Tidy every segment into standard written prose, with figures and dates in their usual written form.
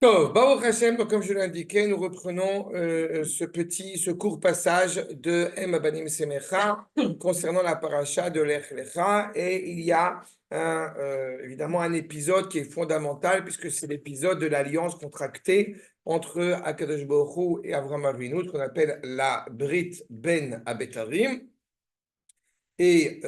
Baruch Hashem, donc comme je l'ai indiqué, nous reprenons ce court passage de Em Abanim Semecha concernant la paracha de Lech Lecha. Et il y a évidemment un épisode qui est fondamental puisque c'est l'épisode de l'alliance contractée entre Akadosh Baruch Hu et Avraham Avinu, qu'on appelle la Brit Ben Abetarim. Et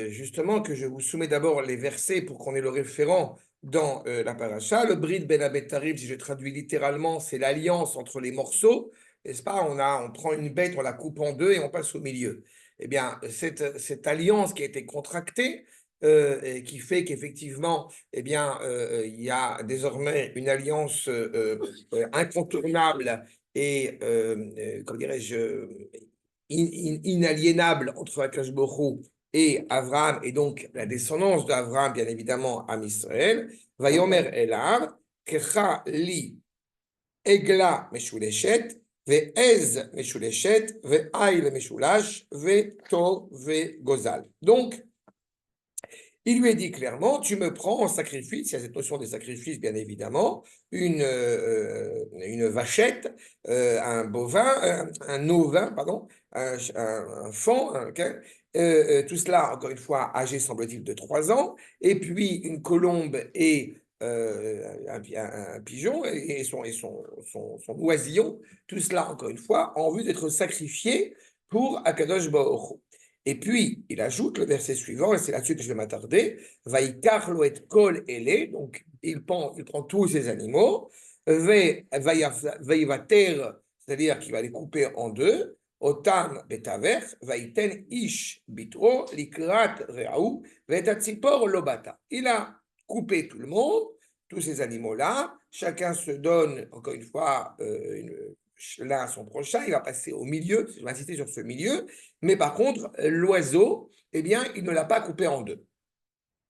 justement, que je vous soumets d'abord les versets pour qu'on ait le référent dans la paracha. Le Brit Ben Abed-Tarib, si je traduis littéralement, c'est l'alliance entre les morceaux, n'est-ce pas? On prend une bête, on la coupe en deux et on passe au milieu. Eh bien, cette alliance qui a été contractée, et qui fait qu'effectivement, eh bien, il y a désormais une alliance incontournable et, comment dirais-je, inaliénable entre Akash Borou et Avraham, et donc la descendance d'Avraham, bien évidemment, à Israël. Vayomer Elav, Kecha li Egla Meshuleshet, Ve'ez Meshuleshet, Ve'ail Meshulash, Ve'to Ve'gozal. Donc, il lui a dit clairement, tu me prends en sacrifice, il y a cette notion des sacrifices, bien évidemment, une vachette, un bovin, un ovin, pardon, un faon, tout cela, encore une fois, âgé, semble-t-il, de 3 ans, et puis une colombe et un pigeon et son oisillon, tout cela, encore une fois, en vue d'être sacrifié pour Akadosh Baruch Hu. Et puis, il ajoute le verset suivant, et c'est là-dessus que je vais m'attarder, Vaikar lo et kol ele, donc il prend tous ces animaux, Vaivater, c'est-à-dire qu'il va les couper en deux, Otam betaver, Vaiten ish bitro, likrat reaou, Vetatzipor lobata. Il a coupé tout le monde, tous ces animaux-là, chacun se donne, encore une fois, l'un à son prochain, il va passer au milieu, je vais insister sur ce milieu, mais par contre, l'oiseau, eh bien, il ne l'a pas coupé en deux.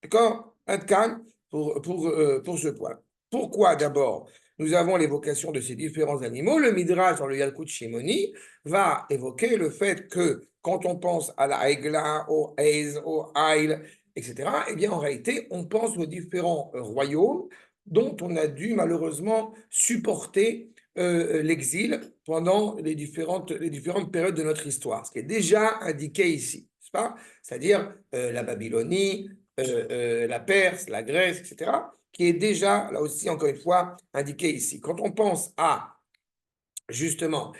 D'accord? Un calme pour ce point. Pourquoi d'abord nous avons l'évocation de ces différents animaux? Le Midrash dans le Yalkut Shimoni va évoquer le fait que quand on pense à la Aigla, au Eiz, au Aïl, etc., eh bien en réalité, on pense aux différents royaumes dont on a dû malheureusement supporter l'exil pendant les différentes périodes de notre histoire, ce qui est déjà indiqué ici, n'est-ce pas? C'est-à-dire la Babylonie, la Perse, la Grèce, etc., qui est déjà, là aussi, encore une fois, indiqué ici. Quand on pense à, justement,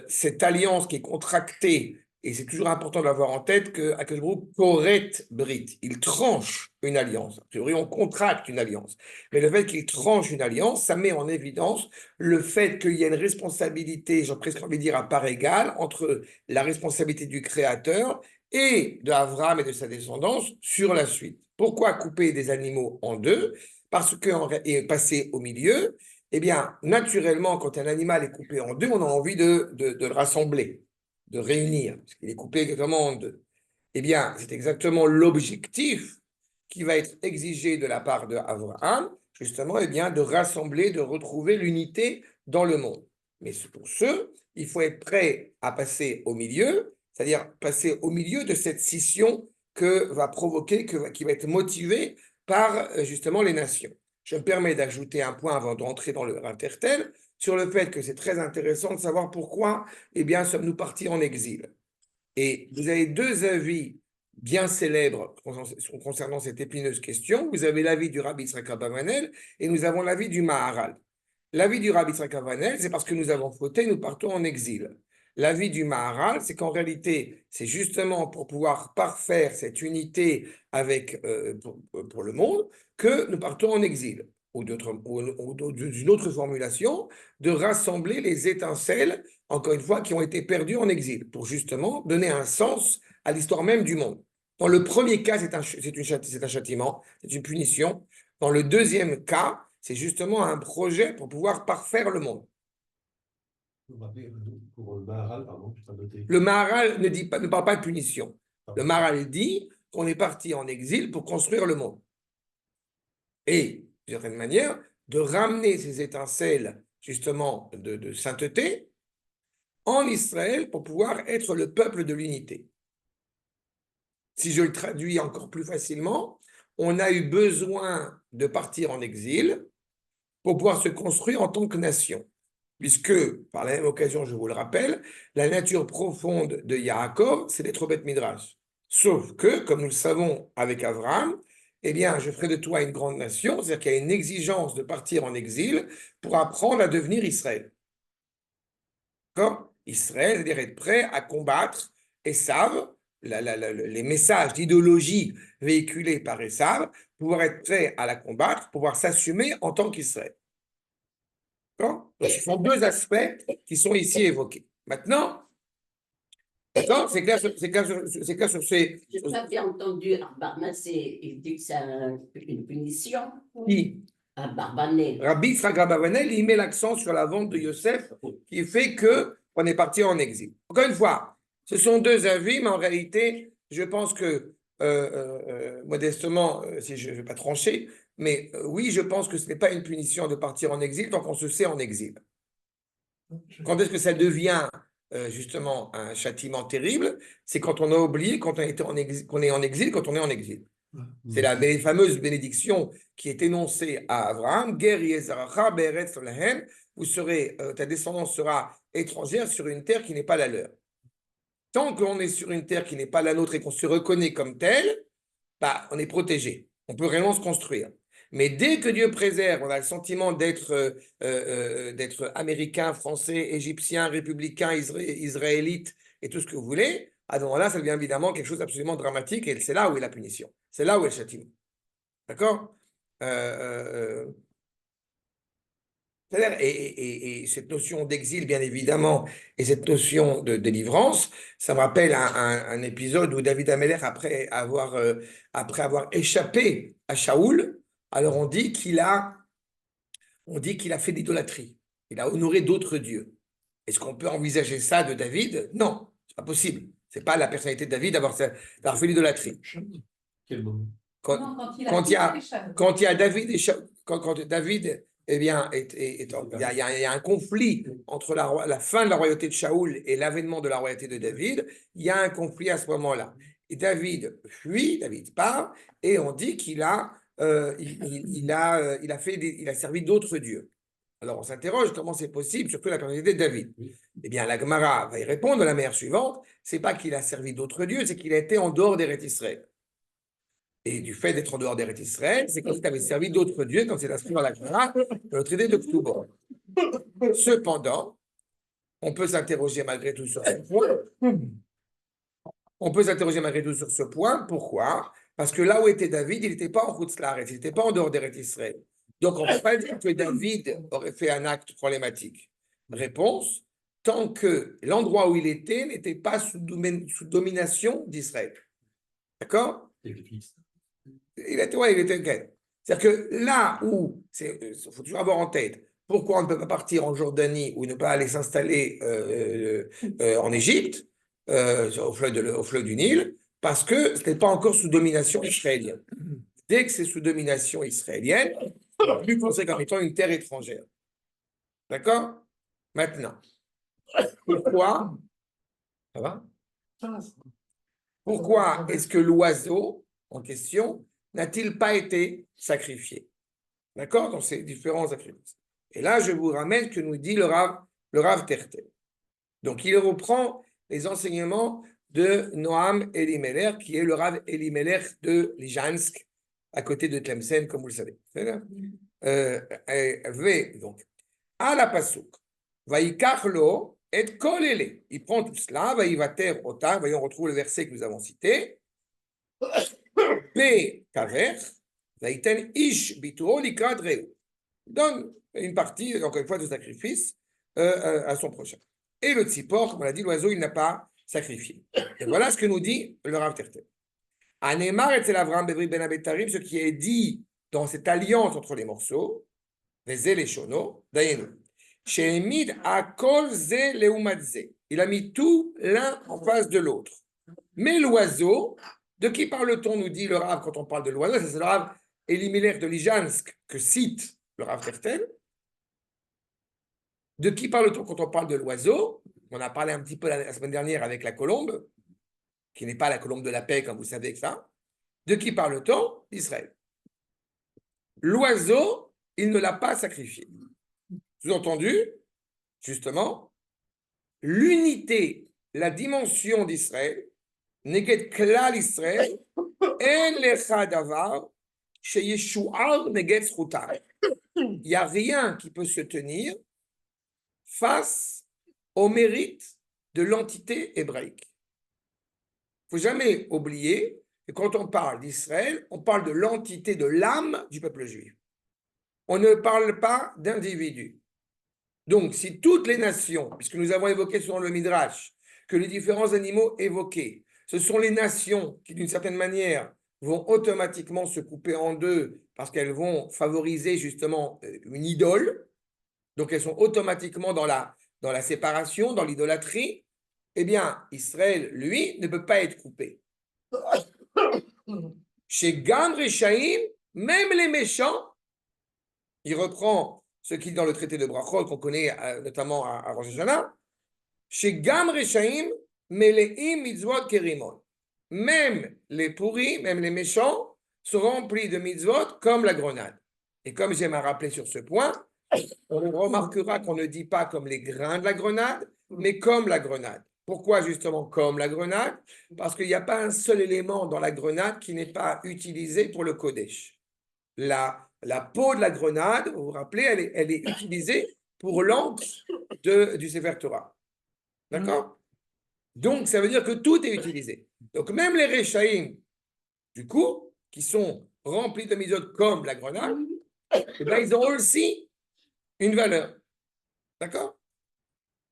cette alliance qui est contractée, et c'est toujours important d'avoir en tête que Akadosh correct Brit, il tranche une alliance. A priori, on contracte une alliance. Mais le fait qu'il tranche une alliance, ça met en évidence le fait qu'il y a une responsabilité, j'ai presque envie de dire à part égale, entre la responsabilité du Créateur et d'Abraham et de sa descendance sur la suite. Pourquoi couper des animaux en deux? Parce que et passer au milieu, eh bien, naturellement, quand un animal est coupé en deux, on a envie de le rassembler, de réunir, parce qu'il est coupé exactement en deux. Eh bien, c'est exactement l'objectif qui va être exigé de la part d'Abraham, justement, eh bien, de rassembler, de retrouver l'unité dans le monde. Mais pour ce, il faut être prêt à passer au milieu, c'est-à-dire passer au milieu de cette scission que va provoquer, qui va être motivée par justement les nations. Je me permets d'ajouter un point avant d'entrer dans le intertel sur le fait que c'est très intéressant de savoir pourquoi, eh bien, sommes-nous partis en exil. Et vous avez deux avis bien célèbres concernant cette épineuse question. Vous avez l'avis du Rabbi Yitzhak Abavanel et nous avons l'avis du Maharal. L'avis du Rabbi Yitzhak Abavanel, c'est parce que nous avons fauté, nous partons en exil. L'avis du Maharal, c'est qu'en réalité, c'est justement pour pouvoir parfaire cette unité pour le monde que nous partons en exil. Ou d'une autre formulation, de rassembler les étincelles, encore une fois, qui ont été perdues en exil, pour justement donner un sens à l'histoire même du monde. Dans le premier cas, c'est un châtiment, c'est une punition. Dans le deuxième cas, c'est justement un projet pour pouvoir parfaire le monde. Pour le Maharal, pardon, je t'ai noté. Le Maharal ne parle pas de punition. Le Maharal dit qu'on est parti en exil pour construire le monde. Et, d'une certaine manière, de ramener ces étincelles, justement, de sainteté en Israël pour pouvoir être le peuple de l'unité. Si je le traduis encore plus facilement, on a eu besoin de partir en exil pour pouvoir se construire en tant que nation. Puisque, par la même occasion, je vous le rappelle, la nature profonde de Yaakov, c'est d'être au Beth Midrash. Sauf que, comme nous le savons avec Abraham, eh bien, je ferai de toi une grande nation, c'est-à-dire qu'il y a une exigence de partir en exil pour apprendre à devenir Israël. D'accord? Israël, c'est-à-dire être prêt à combattre Esav, les messages d'idéologie véhiculés par Esav, pouvoir être prêt à la combattre, pouvoir s'assumer en tant qu'Israël. D'accord? Donc, ce sont deux aspects qui sont ici évoqués. Maintenant, d'accord, c'est clair, c'est clair sur ces. Je n'ai pas bien entendu Barbanel, il dit que c'est une punition. Qui? Barbanel. Rabbi Yitzhak Abarbanel, il met l'accent sur la vente de Yosef qui fait que on est parti en exil. Encore une fois, ce sont deux avis, mais en réalité, je pense que, modestement, si je ne vais pas trancher, mais oui, je pense que ce n'est pas une punition de partir en exil tant qu'on se sait en exil. Quand est-ce que ça devient justement un châtiment terrible? C'est quand on a oublié qu'on est en exil, quand on est en exil. C'est la fameuse bénédiction qui est énoncée à Abraham, ta descendance sera étrangère sur une terre qui n'est pas la leur. Tant qu'on est sur une terre qui n'est pas la nôtre et qu'on se reconnaît comme tel, bah, on est protégé. On peut vraiment se construire. Mais dès que Dieu préserve, on a le sentiment d'être américain, français, égyptien, républicain, israélite et tout ce que vous voulez, à ce moment-là, ça devient évidemment quelque chose d'absolument dramatique et c'est là où est la punition. C'est là où est le châtiment. D'accord? Et cette notion d'exil, bien évidemment, et cette notion de délivrance, ça me rappelle un épisode où David Ameller, après avoir échappé à Shaoul, alors on dit qu'il a fait l'idolâtrie. Il a honoré d'autres dieux. Est-ce qu'on peut envisager ça de David? Non, c'est pas possible. C'est pas la personnalité de David d'avoir fait l'idolâtrie. Quel moment? Quand il y a David et quand David, eh bien, il y a un conflit entre la fin de la royauté de Shaoul et l'avènement de la royauté de David. Il y a un conflit à ce moment-là. Et David fuit, David part, et on dit qu'il a, il a servi d'autres dieux. Alors on s'interroge comment c'est possible, surtout la personnalité de David. Eh bien, la Gemara va y répondre de la manière suivante, c'est pas qu'il a servi d'autres dieux, c'est qu'il a été en dehors d'Eretz Israël. Et du fait d'être en dehors d'Eretz Israël, c'est comme si tu avais servi d'autres dieux, comme c'est inscrit dans la Gemara, dans le traité de Ktubot. Cependant, on peut s'interroger malgré tout sur ce point. On peut s'interroger malgré tout sur ce point. Pourquoi? Parce que là où était David, il n'était pas en Chutzlaret, il n'était pas en dehors d'Eretz Israël. Donc, on ne peut pas dire que David aurait fait un acte problématique. Réponse, tant que l'endroit où il était n'était pas sous domination d'Israël. D'accord? Il était. C'est-à-dire que là où, il faut toujours avoir en tête, pourquoi on ne peut pas partir en Jordanie ou ne pas aller s'installer en Égypte, au fleuve du Nil, parce que ce n'est pas encore sous domination israélienne. Dès que c'est sous domination israélienne, on plus considéré comme étant une terre étrangère. D'accord? Maintenant, pourquoi? Ça va? Pourquoi est-ce que l'oiseau en question n'a-t-il pas été sacrifié? D'accord? Dans ces différents sacrifices. Et là, je vous ramène ce que nous dit le Rav Tertel. Donc, il reprend les enseignements de Noam Elimelech, qui est le Rav Elimelech de Lijansk, à côté de Tlemcen, comme vous le savez. Donc, à la Pasuk, Vaikachlo et Kolele. Il prend tout cela, Vaivater Otar, voyons, on retrouve le verset que nous avons cité. P. Kaver, Vaiten Ish Bitro Likadreu. Donne une partie, encore une fois, de sacrifice à son prochain. Et le tzipor, comme on l'a dit, l'oiseau, il n'a pas sacrifié. Et voilà ce que nous dit le Rav Tertel. Anemar et Avram Bevri Ben Abetarim, ce qui est dit dans cette alliance entre les morceaux, Vezel et Shono, Dayenu. Shemid Akol Ze Leumadze. Il a mis tout l'un en face de l'autre. Mais l'oiseau, de qui parle-t-on, nous dit le Rav quand on parle de l'oiseau? C'est le Rav Elimelech de Lijansk que cite le Rav Tertel. De qui parle-t-on quand on parle de l'oiseau? On a parlé un petit peu la semaine dernière avec la colombe, qui n'est pas la colombe de la paix, comme vous savez que ça. De qui parle-t-on? D'Israël. L'oiseau, il ne l'a pas sacrifié. Sous-entendu, justement, l'unité, la dimension d'Israël, Neged Klal Israël, En Lecha Davar, chez Yeshuar Neged Zchutar. Il n'y a rien qui peut se tenir face au mérite de l'entité hébraïque. Il ne faut jamais oublier que quand on parle d'Israël, on parle de l'entité de l'âme du peuple juif. On ne parle pas d'individus. Donc, si toutes les nations, puisque nous avons évoqué sur le Midrash, que les différents animaux évoqués, ce sont les nations qui, d'une certaine manière, vont automatiquement se couper en deux parce qu'elles vont favoriser justement une idole, donc elles sont automatiquement dans la séparation, dans l'idolâtrie, eh bien, Israël, lui, ne peut pas être coupé. Chez Gam Rechaim, même les méchants, il reprend ce qui est dans le traité de Brachot, qu'on connaît notamment à Rosh Hashanah, chez Gam Rechaim, Meleim Mitzvot Kerimon. Même les pourris, même les méchants, sont remplis de mitzvot comme la grenade. Et comme j'aime à rappeler sur ce point, on remarquera qu'on ne dit pas comme les grains de la grenade, mais comme la grenade. Pourquoi justement comme la grenade? Parce qu'il n'y a pas un seul élément dans la grenade qui n'est pas utilisé pour le Kodesh. La peau de la grenade, vous vous rappelez, elle est utilisée pour l'encre du Sefer Torah. D'accord? Donc, ça veut dire que tout est utilisé. Donc, même les Rechaïm, du coup, qui sont remplis de mitzvot comme la grenade, eh bien, ils ont aussi une valeur. D'accord?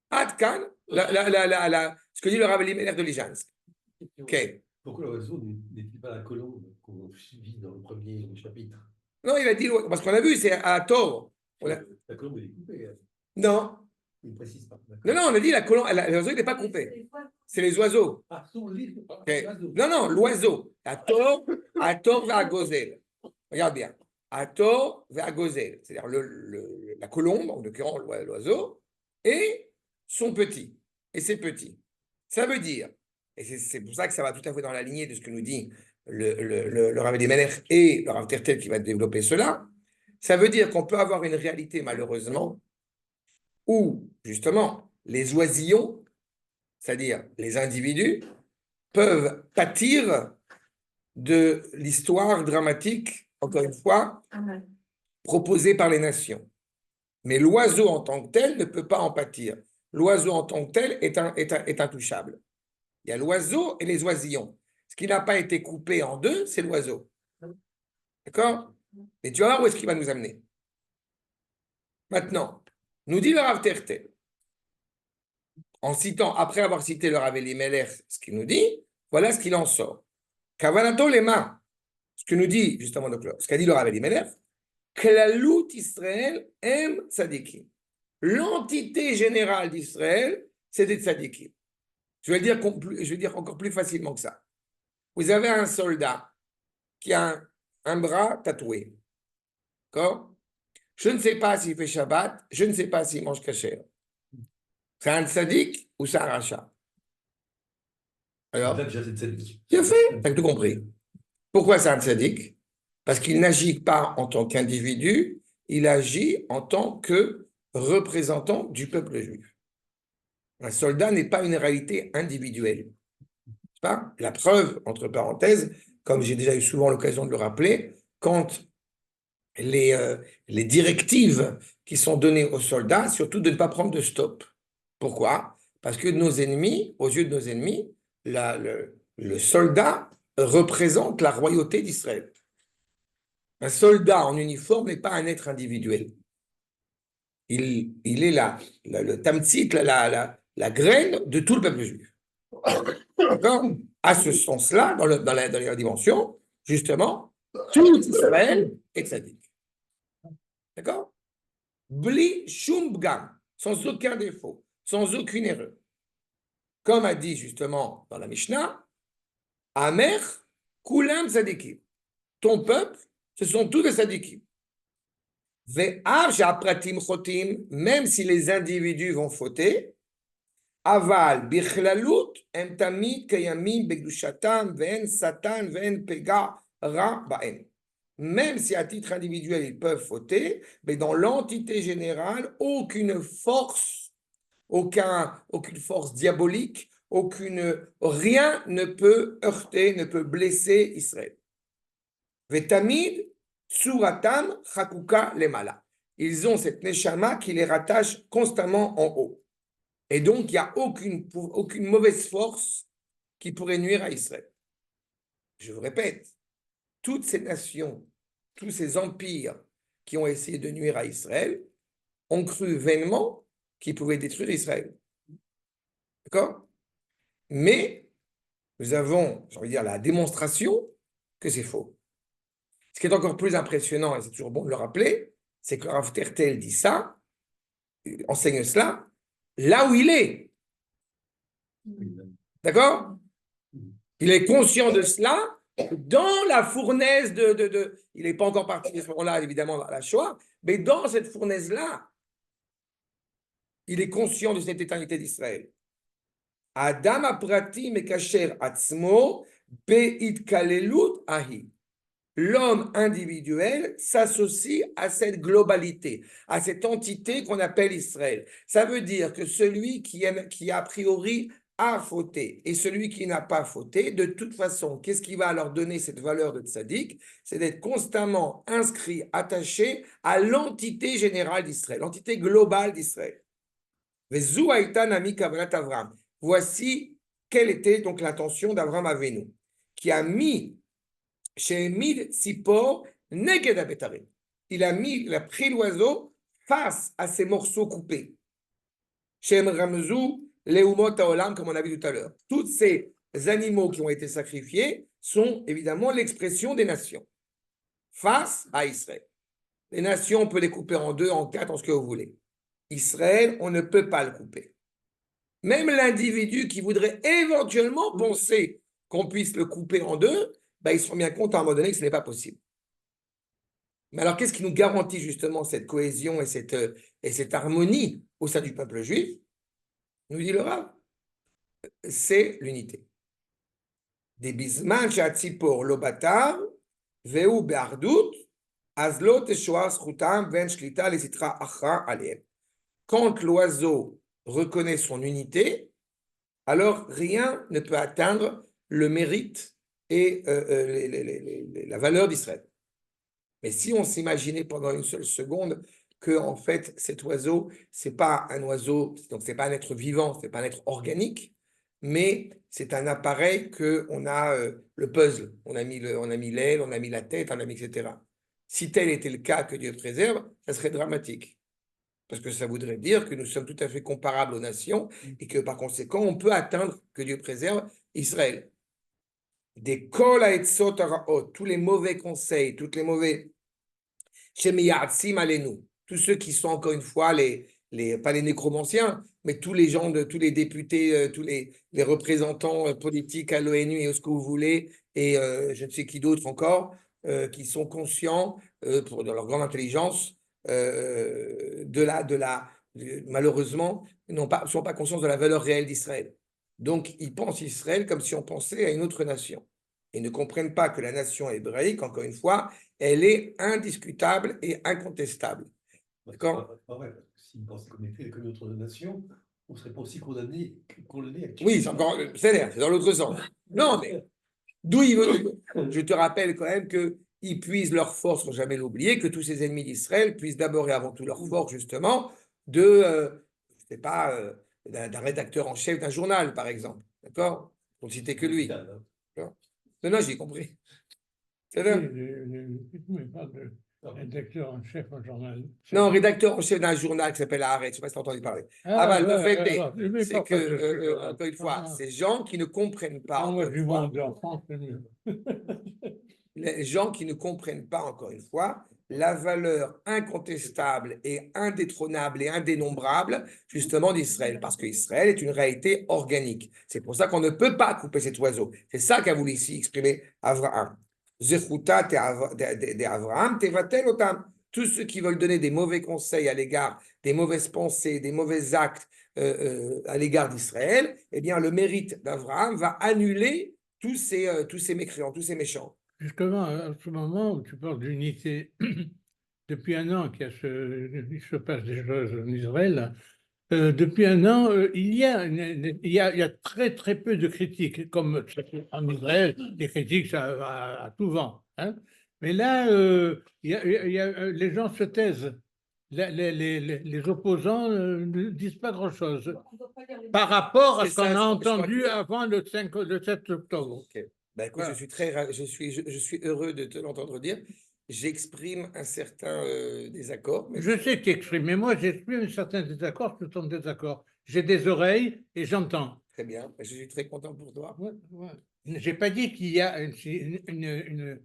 Adkan, ce que dit le Rav Elimelech de Lijansk. Ok. Pourquoi l'oiseau n'est-il pas la colombe qu'on vit dans le premier chapitre? Non, il a dit, parce qu'on a vu, c'est à tort. La colombe, elle est coupée. Non. Il ne précise pas. Non, on a dit la colombe, l'oiseau, il n'est pas coupé. C'est les oiseaux. Ah, son livre. Okay. Non, l'oiseau. À tort va gozel. Regarde bien. À tort va gozel. C'est-à-dire la colombe, en l'occurrence l'oiseau, et son petit. Et ses petits. Ça veut dire, et c'est pour ça que ça va tout à fait dans la lignée de ce que nous dit le Rav Elimelech et le Rav Tertel qui va développer cela, ça veut dire qu'on peut avoir une réalité, malheureusement, où, justement, les oisillons, c'est-à-dire les individus, peuvent pâtir de l'histoire dramatique, encore une fois, proposée par les nations. Mais l'oiseau en tant que tel ne peut pas en pâtir. L'oiseau en tant que tel est intouchable. Il y a l'oiseau et les oisillons. Ce qui n'a pas été coupé en deux, c'est l'oiseau. D'accord? Et tu vas voir où est-ce qu'il va nous amener. Maintenant, nous dit le Rav Tertel, en citant, après avoir cité le Rav Elimelech, ce qu'il nous dit, voilà ce qu'il en sort. Kavanato lema, ce que nous dit justement ce qu'a dit le Rav Elimelech, Klalut Israël aime tzadikim. L'entité générale d'Israël, c'est des tzadikim. Je vais dire encore plus facilement que ça. Vous avez un soldat qui a un bras tatoué. D'accord? Je ne sais pas s'il fait Shabbat, je ne sais pas s'il mange kasher. C'est un tzaddik ou c'est un rachat? Alors, bien fait, t'as tout compris. Pourquoi c'est un tzaddik? Parce qu'il n'agit pas en tant qu'individu, il agit en tant que représentant du peuple juif. Un soldat n'est pas une réalité individuelle. Pas la preuve, entre parenthèses, comme j'ai déjà eu souvent l'occasion de le rappeler, quand les directives qui sont données aux soldats, surtout de ne pas prendre de stop. Pourquoi? Parce que nos ennemis, aux yeux de nos ennemis, le soldat représente la royauté d'Israël. Un soldat en uniforme n'est pas un être individuel. Il est le tamtsit, la graine de tout le peuple juif. D'accord? À ce sens-là, dans la dimension, justement, tout Israël est tzaddik. D'accord? Bli shum bgam, sans aucun défaut, sans aucune erreur. Comme a dit justement dans la Mishnah, Amer kulam tzadikim. Ton peuple, ce sont tous des tzadikim. Ve'av she'apratim chotim, même si les individus vont fauter, Aval, bichlalut, em tamid kayamim begdushatam, ve'en satan, ve'en pega ra ba'en. même si à titre individuel ils peuvent fauter, mais dans l'entité générale, aucune force diabolique, rien ne peut heurter, ne peut blesser Israël. Vetamid, Suratam, Chakuka, Lemala. Ils ont cette neshama qui les rattache constamment en haut. Et donc, il n'y a aucune mauvaise force qui pourrait nuire à Israël. Je vous répète, toutes ces nations, tous ces empires qui ont essayé de nuire à Israël ont cru vainement qu'ils pouvaient détruire Israël. D'accord? Mais nous avons, j'ai envie de dire, la démonstration que c'est faux. Ce qui est encore plus impressionnant, et c'est toujours bon de le rappeler, c'est que Rav Tertel dit ça, enseigne cela, là où il est. D'accord? Il est conscient de cela dans la fournaise il n'est pas encore parti à ce moment-là, évidemment, dans la Shoah, mais dans cette fournaise-là, il est conscient de cette éternité d'Israël. Adam aprati mekacher atzmo beit kalelut ahi. L'homme individuel s'associe à cette globalité, à cette entité qu'on appelle Israël. Ça veut dire que celui qui a priori a fauté et celui qui n'a pas fauté, de toute façon, qu'est-ce qui va leur donner cette valeur de tzaddik? C'est d'être constamment inscrit, attaché à l'entité générale d'Israël, l'entité globale d'Israël. Voici quelle était donc l'intention d'Abraham Avinu, qui a mis chez Mid Sipor Neged Abetarim. Il a pris l'oiseau face à ces morceaux coupés. Shem Ramzou, Leumot Haolam, comme on a vu tout à l'heure. Tous ces animaux qui ont été sacrifiés sont évidemment l'expression des nations face à Israël. Les nations, on peut les couper en deux, en quatre, en ce que vous voulez. Israël, on ne peut pas le couper. Même l'individu qui voudrait éventuellement penser qu'on puisse le couper en deux, ben, ils se rendent bien compte à un moment donné que ce n'est pas possible. Mais alors, qu'est-ce qui nous garantit justement cette cohésion et cette harmonie au sein du peuple juif? Nous dit le Rav, c'est l'unité. Des bisman shatzipor lobatar veu be'ardut azlo teshoar zchutam ven shlita lesitra achra aliem. Quand l'oiseau reconnaît son unité, alors rien ne peut atteindre le mérite et la valeur d'Israël. Mais si on s'imaginait pendant une seule seconde que en fait cet oiseau, c'est pas un oiseau, donc c'est pas un être vivant, c'est pas un être organique, mais c'est un appareil que on a le puzzle, on a mis l'aile, on a mis la tête, on a mis etc. Si tel était le cas, que Dieu préserve, ça serait dramatique. Parce que ça voudrait dire que nous sommes tout à fait comparables aux nations et que par conséquent, on peut atteindre, que Dieu préserve, Israël. Des kol ha'etzot haraot, tous les mauvais conseils, toutes les mauvais shemiyatzim alenu, tous ceux qui sont encore une fois pas les nécromanciens, mais tous les gens, tous les députés, tous les représentants politiques à l'ONU et ce que vous voulez, et je ne sais qui d'autre encore, qui sont conscients, dans leur grande intelligence, malheureusement, ne sont pas conscients de la valeur réelle d'Israël. Donc, ils pensent Israël comme si on pensait à une autre nation. Ils ne comprennent pas que la nation hébraïque, encore une fois, elle est indiscutable et incontestable. D'accord? Pas vrai, parce que s'ils pensaient qu'on était comme une autre nation, on ne serait pas aussi condamné actuellement. Oui, c'est dans l'autre sens. Non, mais d'où ils veulent. Je te rappelle quand même qu'ils puisent leur force, faut jamais l'oublier, que tous ces ennemis d'Israël puissent d'abord et avant tout leur force, justement, je sais pas, d'un rédacteur en chef d'un journal, par exemple. D'accord? Pour ne citer que lui. Non, j'ai compris. C'est vrai? Mais pas de rédacteur en chef au journal. Non, rédacteur en chef d'un journal qui s'appelle Haaretz, je ne sais pas si tu as entendu parler. Le fait c'est que, encore une fois, ces gens qui ne comprennent pas. Moi, du monde en France, c'est mieux. Les gens qui ne comprennent pas, encore une fois, la valeur incontestable et indétrônable et indénombrable, justement, d'Israël. Parce qu'Israël est une réalité organique. C'est pour ça qu'on ne peut pas couper cet oiseau. C'est ça qu'a voulu ici exprimer Abraham. Zechuta de Abraham, tevatel otam. Tous ceux qui veulent donner des mauvais conseils à l'égard des mauvaises pensées, des mauvais actes à l'égard d'Israël, eh bien, le mérite d'Abraham va annuler tous ces mécréants, tous ces méchants. Justement, à ce moment où tu parles d'unité, depuis un an il se passe des choses en Israël. Depuis un an, il y a très très peu de critiques, comme en Israël, les critiques ça va à tout vent, hein. Mais là, les gens se taisent. Les opposants ne disent pas grand-chose par rapport à C'est ce qu'on ça, a je crois entendu que. avant le 7 octobre. Ok. Bah, écoute, Voilà. je suis heureux de te l'entendre dire. J'exprime un certain désaccord, mais Je sais que tu exprimes, mais moi j'exprime un certain désaccord sur ton désaccord. J'ai des oreilles et j'entends. très bien. Je suis très content pour toi. Ouais, ouais. J'ai pas dit qu'il y a une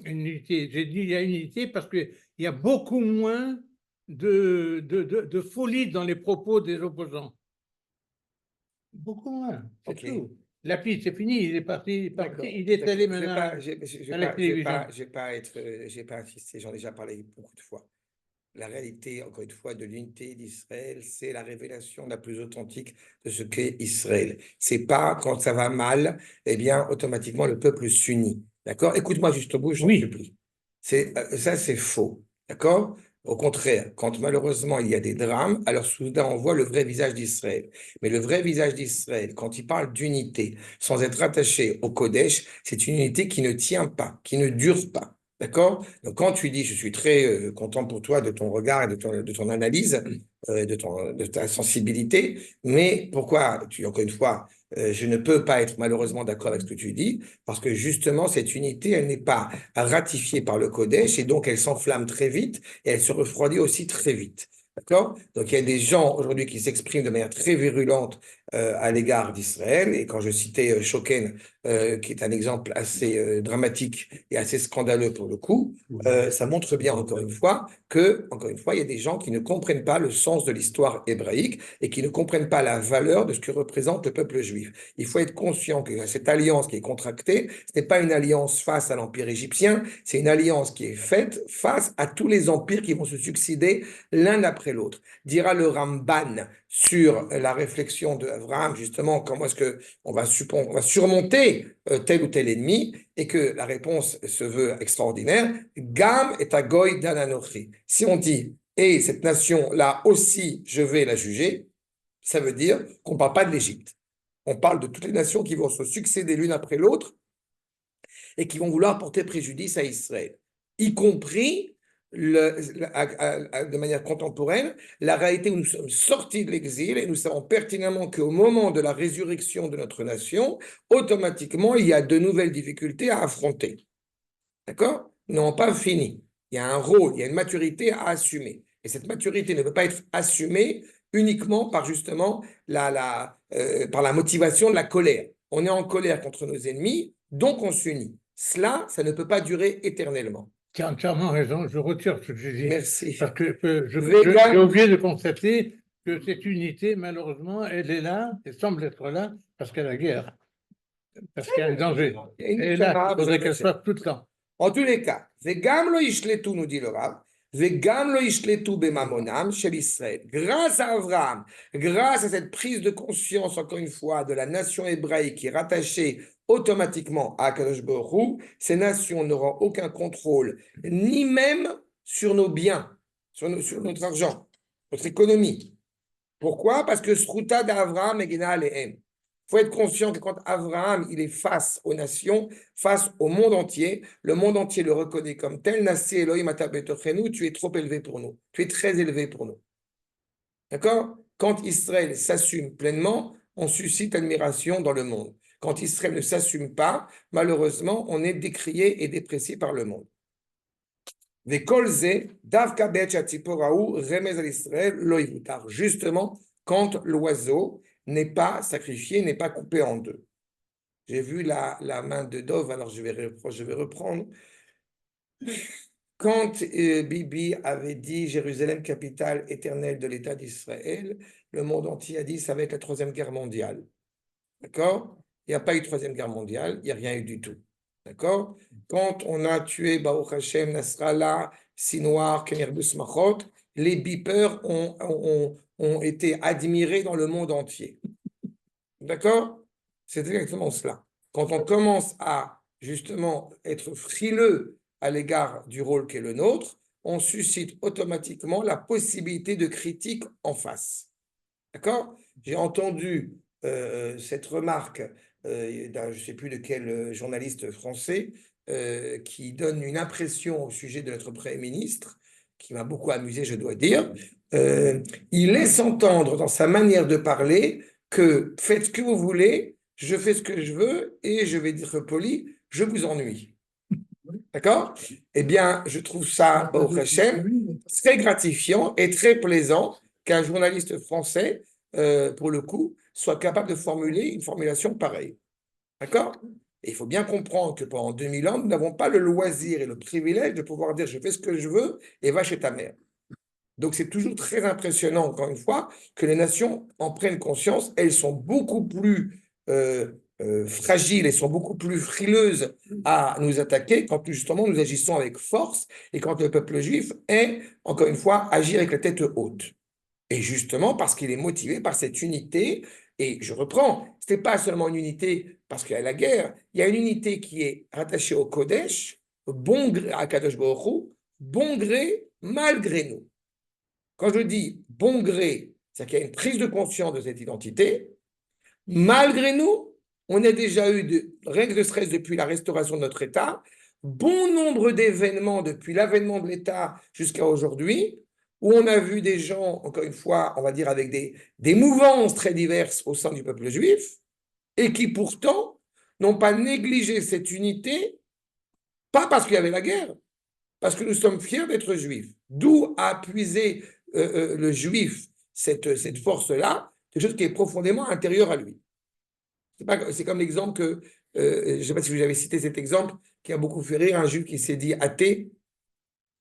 unité. J'ai dit qu'il y a une unité parce qu'il y a beaucoup moins de folie dans les propos des opposants. Beaucoup moins, c'est Ok. tout. Lapide, c'est fini, il est parti, D'accord. il est allé Je vais maintenant pas, à la télévision. je vais pas insister. J'en ai déjà parlé beaucoup de fois. La réalité, encore une fois, de l'unité d'Israël, c'est la révélation la plus authentique de ce qu'est Israël. C'est pas quand ça va mal, eh bien, automatiquement, le peuple s'unit. D'accord? Écoute-moi juste au bout, je t'en Oui, supplie. Ça, c'est faux. D'accord? Au contraire, quand malheureusement il y a des drames, alors soudain on voit le vrai visage d'Israël. Mais le vrai visage d'Israël, quand il parle d'unité, sans être attaché au Kodesh, c'est une unité qui ne tient pas, qui ne dure pas. D'accord? Donc, quand tu dis, je suis très content pour toi de ton regard et de ton analyse, de ta sensibilité, mais pourquoi, encore une fois, je ne peux pas être malheureusement d'accord avec ce que tu dis, parce que justement, cette unité, elle n'est pas ratifiée par le Kodesh, et donc elle s'enflamme très vite, et elle se refroidit aussi très vite. D'accord? Donc, il y a des gens aujourd'hui qui s'expriment de manière très virulente à l'égard d'Israël, et quand je citais Shoken, qui est un exemple assez dramatique et assez scandaleux pour le coup, ça montre bien encore une fois il y a des gens qui ne comprennent pas le sens de l'histoire hébraïque et qui ne comprennent pas la valeur de ce que représente le peuple juif. Il faut être conscient que cette alliance qui est contractée, ce n'est pas une alliance face à l'empire égyptien, c'est une alliance qui est faite face à tous les empires qui vont se succéder l'un après l'autre. Dira le Ramban sur la réflexion de Abraham, justement, comment est-ce que on va surmonter tel ou tel ennemi, et que la réponse se veut extraordinaire. Gam et agoy dananochi. Si on dit, et cette nation-là aussi, je vais la juger, ça veut dire qu'on ne parle pas de l'Égypte. On parle de toutes les nations qui vont se succéder l'une après l'autre et qui vont vouloir porter préjudice à Israël, y compris de manière contemporaine, la réalité où nous sommes sortis de l'exil et nous savons pertinemment qu'au moment de la résurrection de notre nation, automatiquement, il y a de nouvelles difficultés à affronter. D'accord? Nous n'avons pas fini. Il y a un rôle, il y a une maturité à assumer. Et cette maturité ne peut pas être assumée uniquement par justement par la motivation de la colère. On est en colère contre nos ennemis, donc on s'unit. Cela, ça ne peut pas durer éternellement. tu as entièrement raison, je retire ce que j'ai dit. Merci. Parce que j'ai Vegan, oublié de constater que cette unité, malheureusement, elle est là, elle semble être là, parce qu'il y a la guerre, parce qu'il y a un danger. Elle est là, il faudrait qu'elle soit tout le temps. En tous les cas, Vegam lo ishletu, nous dit le Rav, Vegam lo ishletu bemamonam chez Israël. Grâce à Abraham, grâce à cette prise de conscience, encore une fois, de la nation hébraïque qui est rattachée automatiquement à Kadosh Baruch Hu, ces nations n'auront aucun contrôle, ni même sur nos biens, sur notre argent, notre économie. Pourquoi? Parce que Sruta d'Avraham et Gena Alehem. Il faut être conscient que quand Abraham il est face aux nations, face au monde entier, le monde entier le reconnaît comme tel. Nasi Elohim ata betochenu, tu es trop élevé pour nous. Tu es très élevé pour nous. D'accord? Quand Israël s'assume pleinement, on suscite admiration dans le monde. Quand Israël ne s'assume pas, malheureusement, on est décrié et déprécié par le monde. Justement, quand l'oiseau n'est pas sacrifié, n'est pas coupé en deux. J'ai vu la main de Dov, alors je vais reprendre. Quand Bibi avait dit Jérusalem, capitale éternelle de l'État d'Israël, le monde entier a dit ça va être la Troisième Guerre mondiale. D'accord? Il n'y a pas eu de Troisième Guerre mondiale, il n'y a rien eu du tout. D'accord? Quand on a tué Baruch Hashem, Nasrallah, Sinwar, Kenerbus Machot, les beepers ont été admirés dans le monde entier. D'accord? C'est exactement cela. Quand on commence à justement être frileux à l'égard du rôle qui est le nôtre, on suscite automatiquement la possibilité de critique en face. D'accord? J'ai entendu cette remarque d'un, je ne sais plus de quel journaliste français, qui donne une impression au sujet de notre Premier ministre, qui m'a beaucoup amusé, je dois dire. Il laisse entendre dans sa manière de parler que faites ce que vous voulez, je fais ce que je veux et je vais dire poli, je vous ennuie. D'accord? Eh bien, je trouve ça, au Hachem, très gratifiant et très plaisant qu'un journaliste français, pour le coup, soit capable de formuler une formulation pareille. D'accord? Et il faut bien comprendre que pendant 2000 ans, nous n'avons pas le loisir et le privilège de pouvoir dire je fais ce que je veux et va chez ta mère. Donc c'est toujours très impressionnant, encore une fois, que les nations en prennent conscience. Elles sont beaucoup plus fragiles, elles sont beaucoup plus frileuses à nous attaquer quand justement nous agissons avec force et quand le peuple juif est, encore une fois, agir avec la tête haute. Et justement parce qu'il est motivé par cette unité. Et je reprends, ce n'est pas seulement une unité parce qu'il y a la guerre, il y a une unité qui est rattachée au Kodesh, bon gré à Kadosh Baruch Hu, bon gré malgré nous. Quand je dis bon gré, c'est qu'il y a une prise de conscience de cette identité. Malgré nous, on a déjà eu de règles de stress depuis la restauration de notre État, bon nombre d'événements depuis l'avènement de l'État jusqu'à aujourd'hui, où on a vu des gens, encore une fois, on va dire avec des mouvances très diverses au sein du peuple juif, et qui pourtant n'ont pas négligé cette unité, pas parce qu'il y avait la guerre, parce que nous sommes fiers d'être juifs. D'où a puisé le juif cette force-là, quelque chose qui est profondément intérieur à lui. C'est comme l'exemple que, je ne sais pas si vous avez cité cet exemple, qui a beaucoup fait rire, un juif qui s'est dit athée,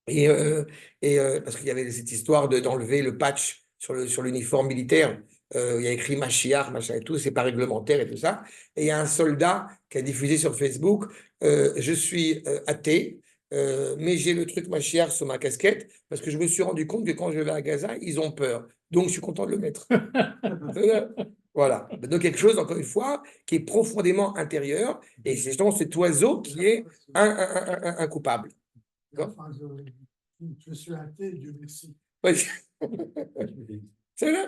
parce qu'il y avait cette histoire d'enlever le patch sur l'uniforme militaire, il y a écrit Mashiach, machin et tout, c'est pas réglementaire et tout ça, et il y a un soldat qui a diffusé sur Facebook, je suis athée, mais j'ai le truc Mashiach sur ma casquette, parce que je me suis rendu compte que quand je vais à Gaza, ils ont peur, donc je suis content de le mettre. Voilà, donc quelque chose, encore une fois, qui est profondément intérieur, et c'est justement cet oiseau qui est un coupable. Je suis athée, Dieu merci. Ouais. C'est vrai.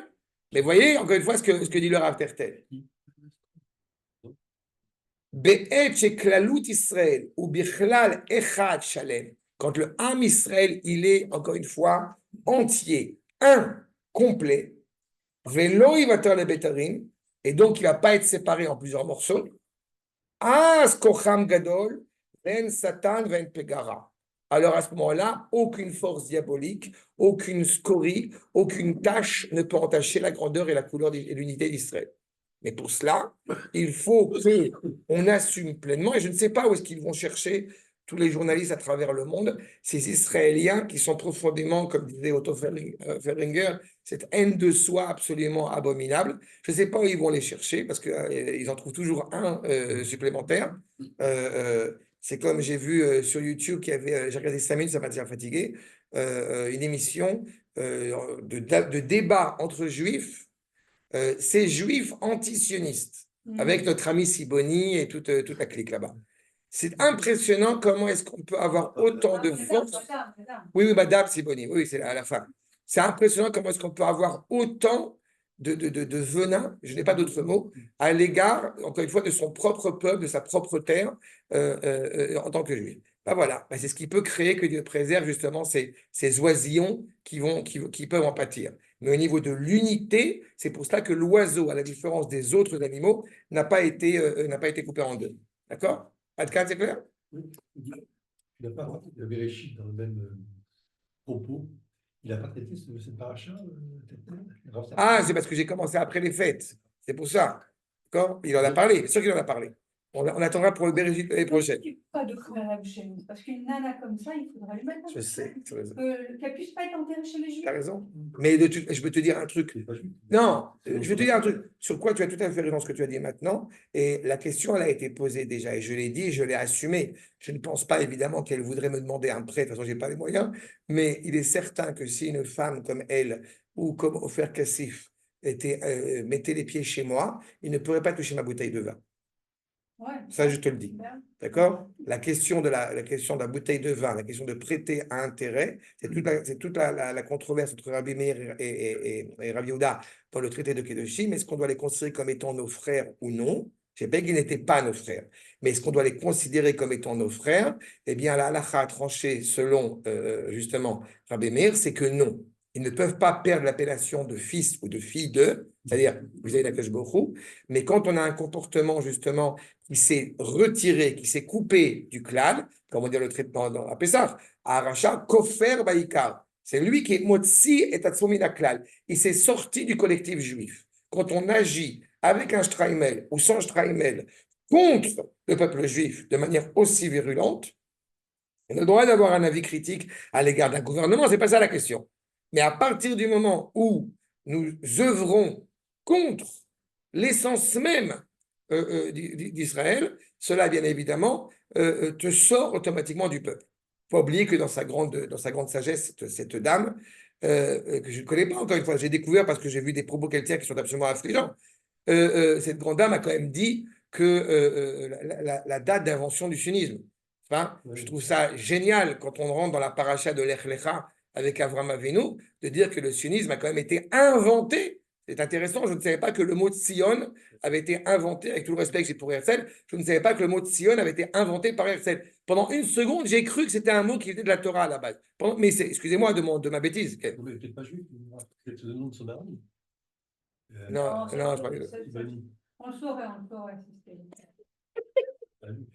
Mais voyez, encore une fois, ce que dit le Rav Tertel. Be'et sheklalut Israël ou bichlal echad shalem, quand le Ham Israël, il est, encore une fois, entier, un, complet, velo yivater le betarim, et donc il ne va pas être séparé en plusieurs morceaux, as kocham gadol, ven satan, ven pegara. Alors à ce moment-là, aucune force diabolique, aucune scorie, aucune tâche ne peut entacher la grandeur et la couleur et l'unité d'Israël. Mais pour cela, il faut qu'on assume pleinement, et je ne sais pas où est-ce qu'ils vont chercher tous les journalistes à travers le monde, ces Israéliens qui sont profondément, comme disait Otto Feringer, cette haine de soi absolument abominable. Je ne sais pas où ils vont les chercher, parce qu'ils en trouvent toujours un supplémentaire. C'est comme j'ai vu sur YouTube, j'ai regardé 5 minutes, ça m'a déjà fatigué, une émission de débat entre juifs, ces juifs anti-sionistes, avec notre ami Siboni et toute la clique là-bas. C'est impressionnant comment est-ce qu'on peut avoir autant de force. Oui, Madame Siboni, oui, c'est à la fin. C'est impressionnant comment est-ce qu'on peut avoir autant de venin, je n'ai pas d'autre mot, à l'égard, encore une fois, de son propre peuple, de sa propre terre, en tant que juif. Ben voilà, c'est ce qui peut créer que Dieu préserve justement ces oisillons qui peuvent en pâtir. Mais au niveau de l'unité, c'est pour cela que l'oiseau, à la différence des autres animaux, n'a pas été coupé en deux. D'accord? Adkan, c'est clair? Il n'a pas parlé de Bereshit dans le même propos. Il n'a pas traité cette paracha. Ah, c'est parce que j'ai commencé après les fêtes. C'est pour ça. D'accord? Il en a parlé. C'est sûr qu'il en a parlé. On attendra pour le Bereshit l'année prochaine. Pas de Kharab chez nous. Parce qu'une nana comme ça, il faudrait lui mettre. Je sais. Tu as raison. Qu'elle puisse pas être enterrée chez les Juifs. Tu as raison. Mais je peux te dire un truc. Non, je vais te dire un truc sur quoi tu as tout à fait raison ce que tu as dit maintenant. Et la question, elle a été posée déjà. Et je l'ai dit, je l'ai assumé. Je ne pense pas évidemment qu'elle voudrait me demander un prêt. De toute façon, je n'ai pas les moyens. Mais il est certain que si une femme comme elle ou comme Ofer Kassif mettait les pieds chez moi, il ne pourrait pas toucher ma bouteille de vin. Ouais. Ça, je te le dis. Ben, D'accord? La question de la bouteille de vin, la question de prêter à intérêt, c'est toute la controverse entre Rabbi Meir et Rabbi Yehuda dans le traité de Kedoshim. Est-ce qu'on doit les considérer comme étant nos frères ou non? Je ne sais pas qu'ils n'étaient pas nos frères, mais est-ce qu'on doit les considérer comme étant nos frères? Eh bien, la halakha a tranché selon justement Rabbi Meir, c'est que non. Ils ne peuvent pas perdre l'appellation de fils ou de fille d'eux, c'est-à-dire vis-à-vis d'Akadosh Baruch Hu, mais quand on a un comportement justement qui s'est retiré, qui s'est coupé du clan, comme on dit le traitement dans Pessah, Aracha, Kofer Baïkar. C'est lui qui est Motsi et Tatsumina klal. Il s'est sorti du collectif juif. Quand on agit avec un Streimel ou sans Streimel contre le peuple juif de manière aussi virulente, on a le droit d'avoir un avis critique à l'égard d'un gouvernement, c'est pas ça la question. Mais à partir du moment où nous œuvrons contre l'essence même d'Israël, cela, bien évidemment, te sort automatiquement du peuple. Il ne faut pas oublier que dans sa grande sagesse, cette dame, que je ne connais pas encore une fois, j'ai découvert parce que j'ai vu des propos qu'elle tient qui sont absolument affligeants, cette grande dame a quand même dit que la date d'invention du sunnisme. Enfin, je trouve ça génial quand on rentre dans la paracha de Lech Lecha avec Avraham Avinu, de dire que le sunnisme a quand même été inventé. C'est intéressant, je ne savais pas que le mot Tzion avait été inventé, avec tout le respect que j'ai pour Herzl, je ne savais pas que le mot Tzion avait été inventé par Herzl. Pendant une seconde, j'ai cru que c'était un mot qui était de la Torah à la base. Mais excusez-moi de ma bêtise. Vous n'êtes peut-être pas juif, peut-être le nom de son mari. Non, ça, non, ça, je ça, Ibani. on le saurait si c'était. Ah oui.